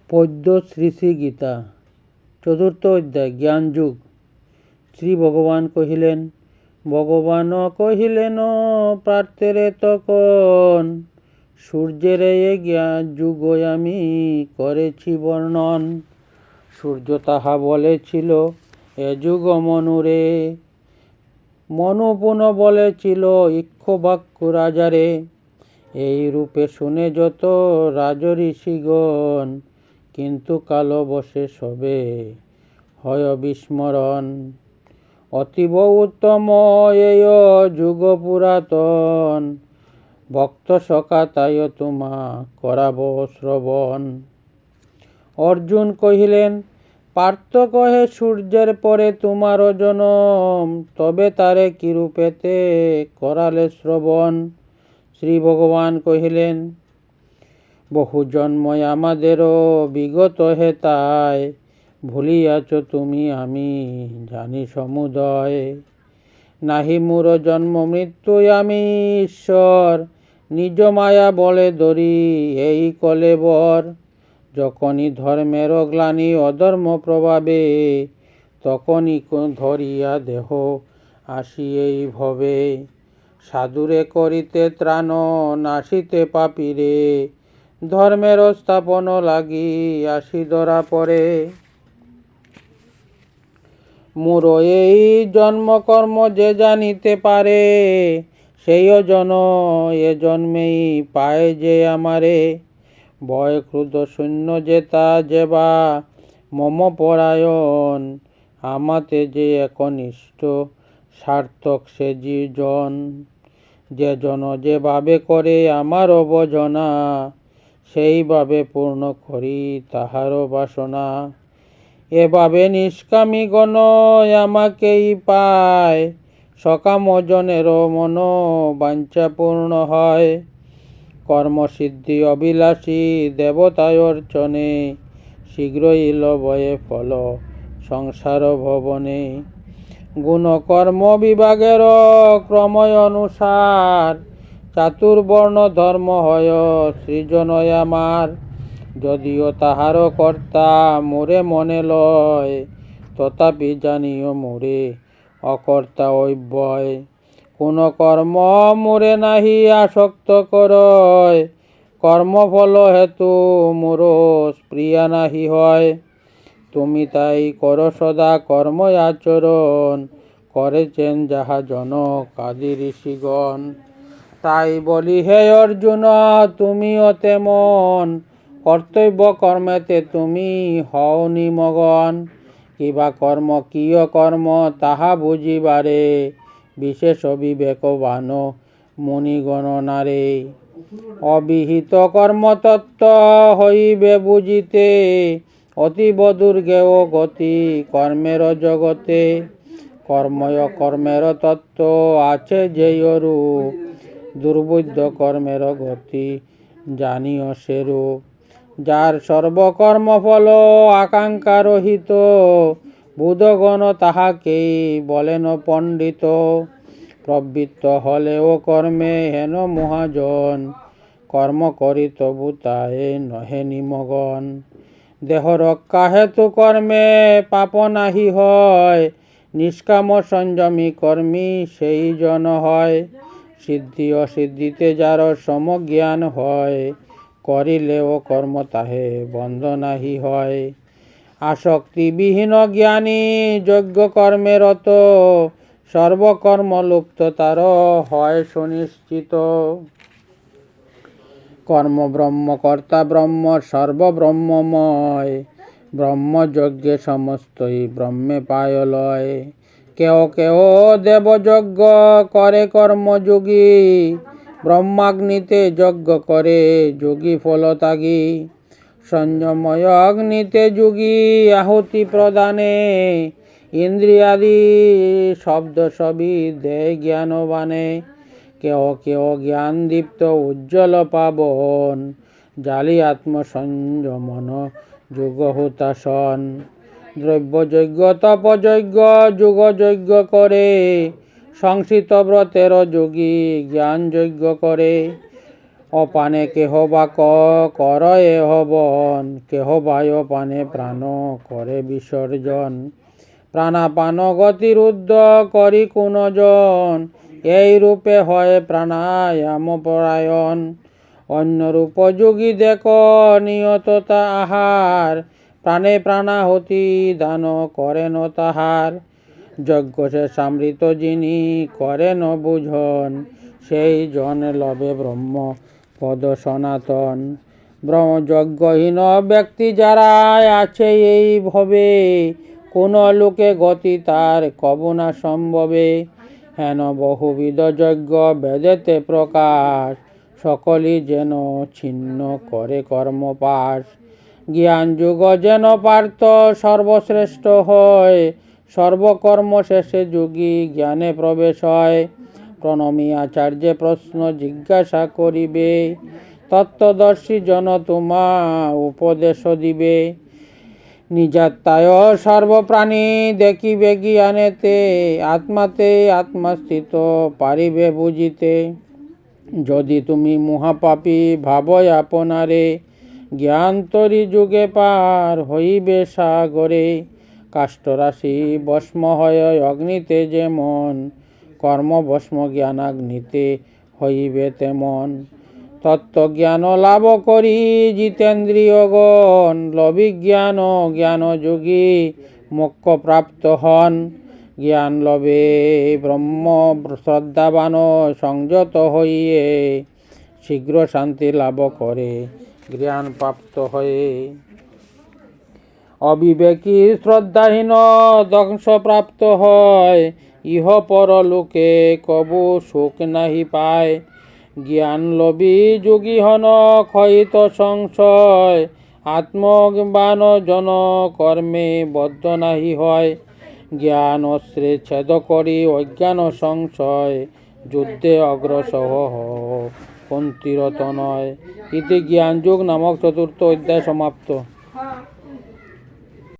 পদ্য শ্রী শ্রী গীতা চতুর্থ অধ্যায় জ্ঞানযুগ। শ্রী ভগবান কহিলেন, ভগবান কহিলেন প্রার্থেরে তখন, সূর্যের এ জ্ঞান যুগ আমি করেছি বর্ণন। সূর্য তাহা বলেছিল এ যুগ মনুরে, মনু পুনঃ বলেছিল ইক্ষ্বাকু রাজারে। এই রূপে শুনে যত রাজঋষিগণ, কিন্তু কালবশে সবে হয় বিস্মরণ। অতীব উত্তম এই যুগ পুরাতন, ভক্ত সখা তাই তোমা করাব শ্রবণ। অর্জুন কহিলেন, পার্থ কহে সূর্যের পরে তোমার জনম, তবে তারে কিরূপেতে করালে শ্রবণ। শ্রী ভগবান কহিলেন, বহু জন্মই আমাদেরও বিগত হেতায়, ভুলিয়াছ তুমি আমি জানি সমুদয়। নাহি মোর জন্ম মৃত্যু আমি ঈশ্বর, নিজ মায়া বলে ধরি এই কলেবর। যখনই ধর্মের গ্লানি অধর্ম প্রভাবে, তখনই ধরিয়া দেহ আসি এই ভবে। সাধুরে করিতে ত্রাণ নাশিতে পাপিরে, ধর্মের স্থাপন লাগি আসি ধরা পড়ে। মোর এই জন্মকর্ম যে জানিতে পারে, সেই জন এ জন্মেই পায় যে আমারে। ভয় ক্রোধ শূন্য যেতা যেবা মম পরায়ণ, আমাতে যে একনিষ্ঠ সার্থক সে জীজন। যে জন যেভাবে করে আমার ভজনা, সেইভাবে পূর্ণ করি তাহার বাসনা। এভাবে নিষ্কামী গণ আমাকেই পায়, সকাম জনের মন বাঞ্ছা পূর্ণ হয়। কর্মসিদ্ধি অভিলাষী দেবতায় অর্চনে, শীঘ্রই লভয়ে ফল সংসার ভবনে। গুণ কর্ম বিভাগের ক্রময় অনুসার, চাতুর্বর্ণ ধর্ম হয় সৃজনয় আমার। যদিও তাহার কর্তা মোরে মনে লয়, তথাপি জানিও মোরে অকর্তা অব্যয়। কোন কর্ম মোরে নাহি আসক্ত করয়, কর্মফল হেতু মোর প্রিয়া নাহি হয়। তুমি তাই কর সদা কর্ম আচরণ, করেছেন যাহা জনক আদি ঋষিগণ। তাই বলি হে অর্জুন তুমিও তেমন, কর্তব্য কর্মেতে তুমি হও নিমগ্ন। কিবা কর্ম কিয় কর্ম তাহা বুঝিবারে, বিশেষ বিবেকবান মুনিগণ নারে। অবিহিত কর্মতত্ত্ব হইবে বুঝিতে, অতীব দুর্গেয় গতি কর্মের জগতে। কর্ময় কর্মের তত্ত্ব আছে যেই রূপ, দুর্বোধ্য কর্মের গতি জানিও সেরূপ। যার সর্বকর্মফল আকাঙ্ক্ষা রহিত, বুধগণ তাহাকেই বলেন পণ্ডিত। প্রবৃত্ত হলেও কর্মে হেন মহাজন, কর্ম করি তবু তাই নহে নিমগ্ন। দেহ রক্ষা হেতু কর্মে পাপ নাহি হয়, নিষ্কাম সংযমী কর্মী সেই জন হয়। সিদ্ধি অসিদ্ধিতে যার সমজ্ঞান হয়, করিলেও কর্ম তাহে বন্ধ নাহি হয়। আসক্তিবিহীন জ্ঞানী যজ্ঞ কর্মে রত, সর্বকর্ম লুপ্ত তার হয় সুনিশ্চিত। কর্ম ব্রহ্ম কর্তা ব্রহ্ম সর্বব্রহ্মময়, ব্রহ্মযজ্ঞে সমস্তই ব্রহ্মে পায় লয়। কেহ কেহ দেবযজ্ঞ করে কর্মযোগী, ব্রহ্মাগ্নিতে যজ্ঞ করে যোগী ফল ত্যাগী। সংযময় অগ্নিতে যোগী আহুতি প্রদানে, ইন্দ্রিয়াদি শব্দ সবই দেয় জ্ঞানবানে। কেহ কেহ জ্ঞান দীপ্ত উজ্জ্বল পাবন, জালি আত্মসংযমন যোগ হুতাসন। দ্রব্যযজ্ঞ তপযজ্ঞ যোগযজ্ঞ করে, সংসিত ব্রতের যোগী জ্ঞান যজ্ঞ করে। অপানে কেহ বা কর এহ বন, কেহ বায় পানে প্রাণ করে বিসর্জন। প্রাণাপান গতির উদ্ধ করি কোন জন, এই রূপে হয় প্রাণায়াম পরায়ণ। অন্য রূপযোগী দেখ নিয়ততা আহার, প্রাণে প্রাণাহতি দান করেন তাহার। যজ্ঞ শেষামৃত যিনি করেন বুঝন, সেই জন লবে ব্রহ্ম পদ সনাতন। যজ্ঞহীন ব্যক্তি যারা আছে এই ভবে, কোন লোকে গতি তার কবু না সম্ভবে। হেন বহুবিধ যজ্ঞ বেদেতে প্রকাশ, সকলই যেন ছিন্ন করে কর্মপাশ। জ্ঞান যুগ যেন পার্থ সর্বশ্রেষ্ঠ হয়, সর্বকর্ম শেষে যোগী জ্ঞানে প্রবেশ হয়। প্রণমী আচার্যে প্রশ্ন জিজ্ঞাসা করিবে, তত্ত্বদর্শী জন তোমা উপদেশ দিবে। নিজাত্মায় সর্বপ্রাণী দেখিবে জ্ঞানেতে, আত্মাতে আত্মাস্থিত পারিবে বুঝিতে। যদি তুমি মহাপাপী ভাব আপনারে, জ্ঞান তরি যুগে পার হইবে সাগরে। কাষ্ঠরাশি ভস্ম হয় অগ্নিতে যেমন, কর্মভস্ম জ্ঞানাগ্নিতে হইবে তেমন। তত্ত্বজ্ঞান লাভ করি জিতেন্দ্রিয়গণ, লবিজ্ঞান জ্ঞানযোগী মোক্ষ প্রাপ্ত হন। জ্ঞান লবে ব্রহ্ম শ্রদ্ধাবান সংযত হইয়ে, শীঘ্র শান্তি লাভ করে জ্ঞান প্রাপ্ত হয়ে। অবিবেকী শ্রদ্ধাহীন ধ্বংস প্রাপ্ত হয়, ইহ পরলোকে কবু সুখ নাহি পায়। জ্ঞান লবি যোগী হন ক্ষয়িত সংশয়, আত্মজ্ঞান জন কর্মে বদ্ধ নাহি হয়। জ্ঞান অস্ত্রে ছেদ করি অজ্ঞান সংশয়, যুদ্ধে অগ্রসর কুন্তিরত নয়। ইতি জ্ঞানযোগ নামক চতুর্থ অধ্যায় সমাপ্ত।